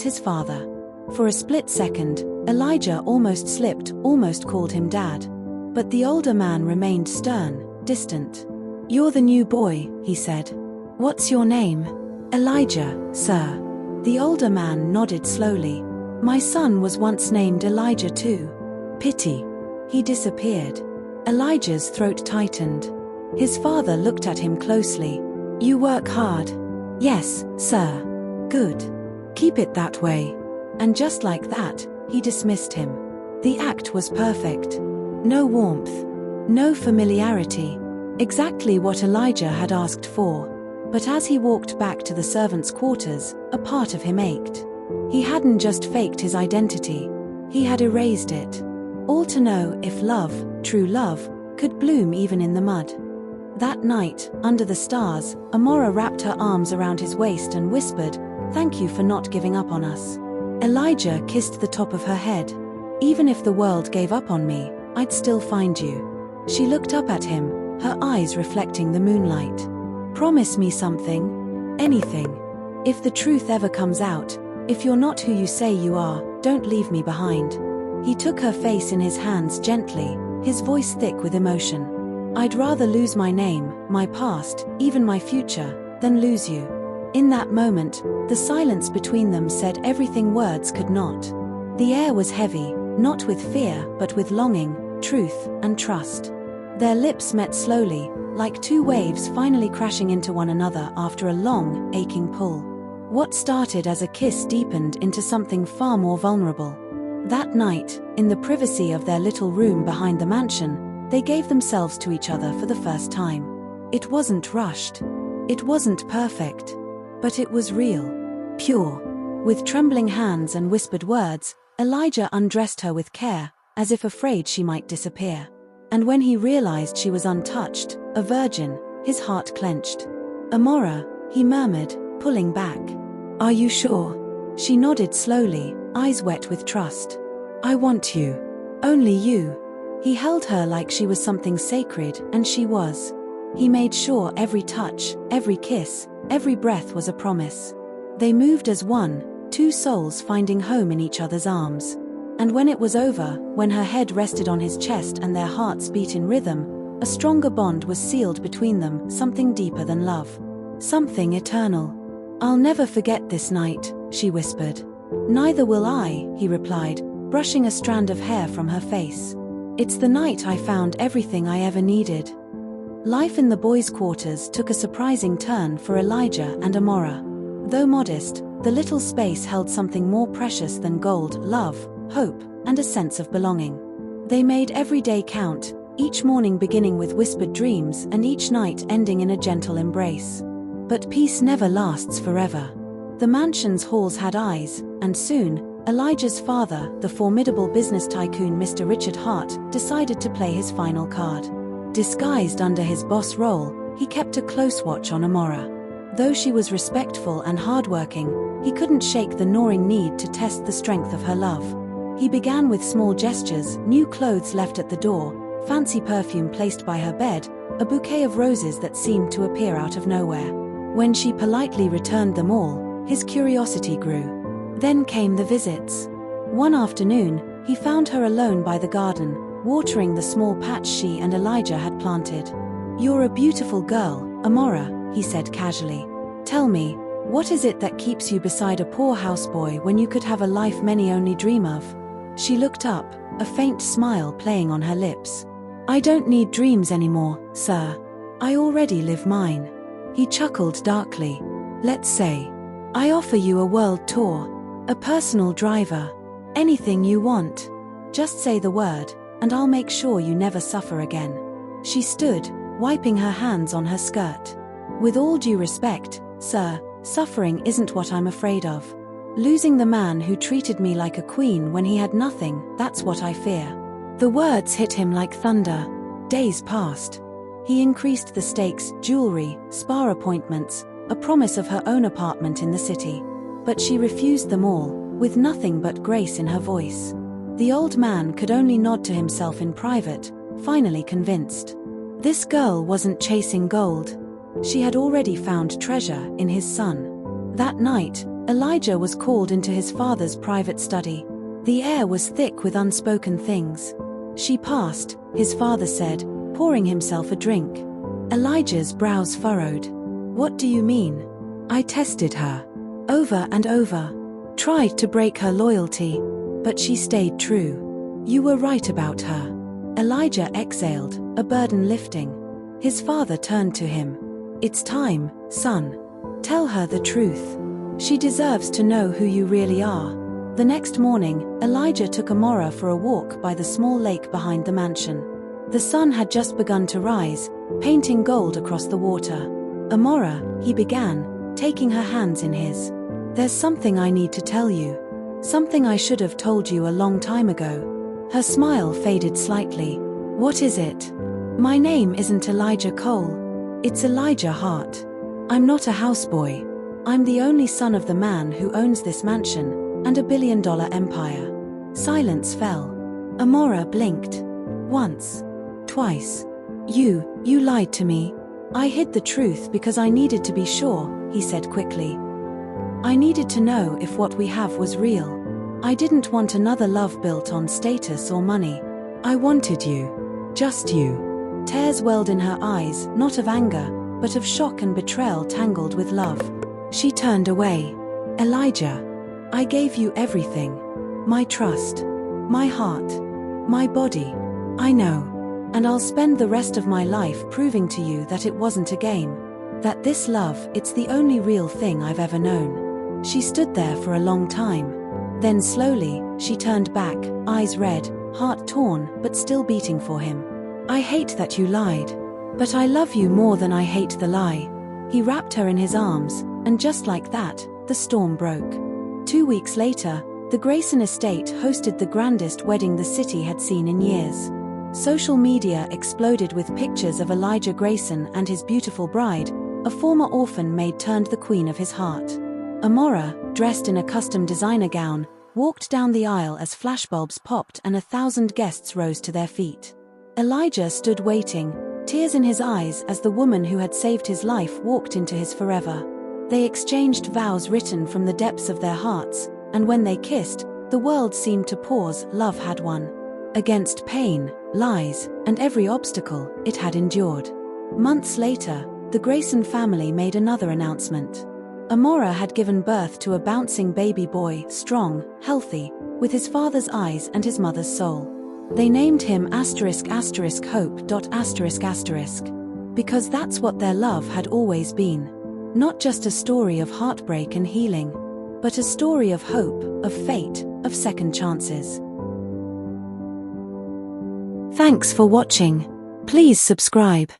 his father. For a split second, Elijah almost slipped, almost called him Dad. But the older man remained stern, distant. "You're the new boy," he said. "What's your name?" "Elijah, sir." The older man nodded slowly. "My son was once named Elijah too. Pity." He disappeared. Elijah's throat tightened. His father looked at him closely. "You work hard." "Yes, sir." "Good. Keep it that way." And just like that, he dismissed him. The act was perfect. No warmth. No familiarity. Exactly what Elijah had asked for. But as he walked back to the servants' quarters, a part of him ached. He hadn't just faked his identity. He had erased it. All to know if love, true love, could bloom even in the mud. That night, under the stars, Amora wrapped her arms around his waist and whispered, "Thank you for not giving up on us." Elijah kissed the top of her head. "Even if the world gave up on me, I'd still find you." She looked up at him, her eyes reflecting the moonlight. "Promise me something. Anything. If the truth ever comes out, if you're not who you say you are, don't leave me behind." He took her face in his hands gently, his voice thick with emotion. "I'd rather lose my name, my past, even my future, than lose you." In that moment, the silence between them said everything words could not. The air was heavy, not with fear, but with longing, truth, and trust. Their lips met slowly, like two waves finally crashing into one another after a long, aching pull. What started as a kiss deepened into something far more vulnerable. That night, in the privacy of their little room behind the mansion, they gave themselves to each other for the first time. It wasn't rushed. It wasn't perfect. But it was real. Pure. With trembling hands and whispered words, Elijah undressed her with care, as if afraid she might disappear. And when he realized she was untouched, a virgin, his heart clenched. "Amora," he murmured, pulling back. "Are you sure?" She nodded slowly, eyes wet with trust. "I want you. Only you." He held her like she was something sacred, and she was. He made sure every touch, every kiss, every breath was a promise. They moved as one, two souls finding home in each other's arms. And when it was over, when her head rested on his chest and their hearts beat in rhythm, a stronger bond was sealed between them, something deeper than love. Something eternal. "I'll never forget this night," she whispered. "Neither will I," he replied, brushing a strand of hair from her face. "It's the night I found everything I ever needed." Life in the boys' quarters took a surprising turn for Elijah and Amora. Though modest, the little space held something more precious than gold: love, hope, and a sense of belonging. They made every day count, each morning beginning with whispered dreams and each night ending in a gentle embrace. But peace never lasts forever. The mansion's halls had eyes, and soon, Elijah's father, the formidable business tycoon Mr. Richard Hart, decided to play his final card. Disguised under his boss role, he kept a close watch on Amora. Though she was respectful and hardworking, he couldn't shake the gnawing need to test the strength of her love. He began with small gestures: new clothes left at the door, fancy perfume placed by her bed, a bouquet of roses that seemed to appear out of nowhere. When she politely returned them all, his curiosity grew. Then came the visits. One afternoon, he found her alone by the garden, watering the small patch she and Elijah had planted. "You're a beautiful girl, Amora," he said casually. "Tell me, what is it that keeps you beside a poor houseboy when you could have a life many only dream of?" She looked up, a faint smile playing on her lips. "I don't need dreams anymore, sir. I already live mine." He chuckled darkly. "Let's say, I offer you a world tour, a personal driver, anything you want. Just say the word, and I'll make sure you never suffer again." She stood, wiping her hands on her skirt. "With all due respect, sir, suffering isn't what I'm afraid of. Losing the man who treated me like a queen when he had nothing, that's what I fear." The words hit him like thunder. Days passed. He increased the stakes: jewelry, spa appointments, a promise of her own apartment in the city. But she refused them all, with nothing but grace in her voice. The old man could only nod to himself in private, finally convinced. This girl wasn't chasing gold. She had already found treasure in his son. That night, Elijah was called into his father's private study. The air was thick with unspoken things. "She passed," his father said, pouring himself a drink. Elijah's brows furrowed. "What do you mean?" "I tested her. Over and over. Tried to break her loyalty. But she stayed true. You were right about her." Elijah exhaled, a burden lifting. His father turned to him. "It's time, son. Tell her the truth. She deserves to know who you really are." The next morning, Elijah took Amora for a walk by the small lake behind the mansion. The sun had just begun to rise, painting gold across the water. "Amora," he began, taking her hands in his. "There's something I need to tell you. Something I should have told you a long time ago." Her smile faded slightly. "What is it?" "My name isn't Elijah Cole. It's Elijah Hart. I'm not a houseboy. I'm the only son of the man who owns this mansion and a billion-dollar empire." Silence fell. Amora blinked. "Once. Twice. You lied to me." "I hid the truth because I needed to be sure," he said quickly. "I needed to know if what we have was real. I didn't want another love built on status or money. I wanted you. Just you." Tears welled in her eyes, not of anger, but of shock and betrayal tangled with love. She turned away. "Elijah, I gave you everything. My trust. My heart. My body. I know. And I'll spend the rest of my life proving to you that it wasn't a game. That this love, it's the only real thing I've ever known." She stood there for a long time. Then slowly, she turned back, eyes red, heart torn, but still beating for him. "I hate that you lied. But I love you more than I hate the lie." He wrapped her in his arms, and just like that, the storm broke. 2 weeks later, the Grayson estate hosted the grandest wedding the city had seen in years. Social media exploded with pictures of Elijah Grayson and his beautiful bride, a former orphan maid turned the queen of his heart. Amora, dressed in a custom designer gown, walked down the aisle as flashbulbs popped and 1,000 guests rose to their feet. Elijah stood waiting, tears in his eyes as the woman who had saved his life walked into his forever. They exchanged vows written from the depths of their hearts, and when they kissed, the world seemed to pause. Love had won. Against pain, lies, and every obstacle it had endured. Months later, the Grayson family made another announcement. Amora had given birth to a bouncing baby boy, strong, healthy, with his father's eyes and his mother's soul. They named him **hope. Because that's what their love had always been. Not just a story of heartbreak and healing, but a story of hope, of fate, of second chances. Thanks for watching. Please subscribe.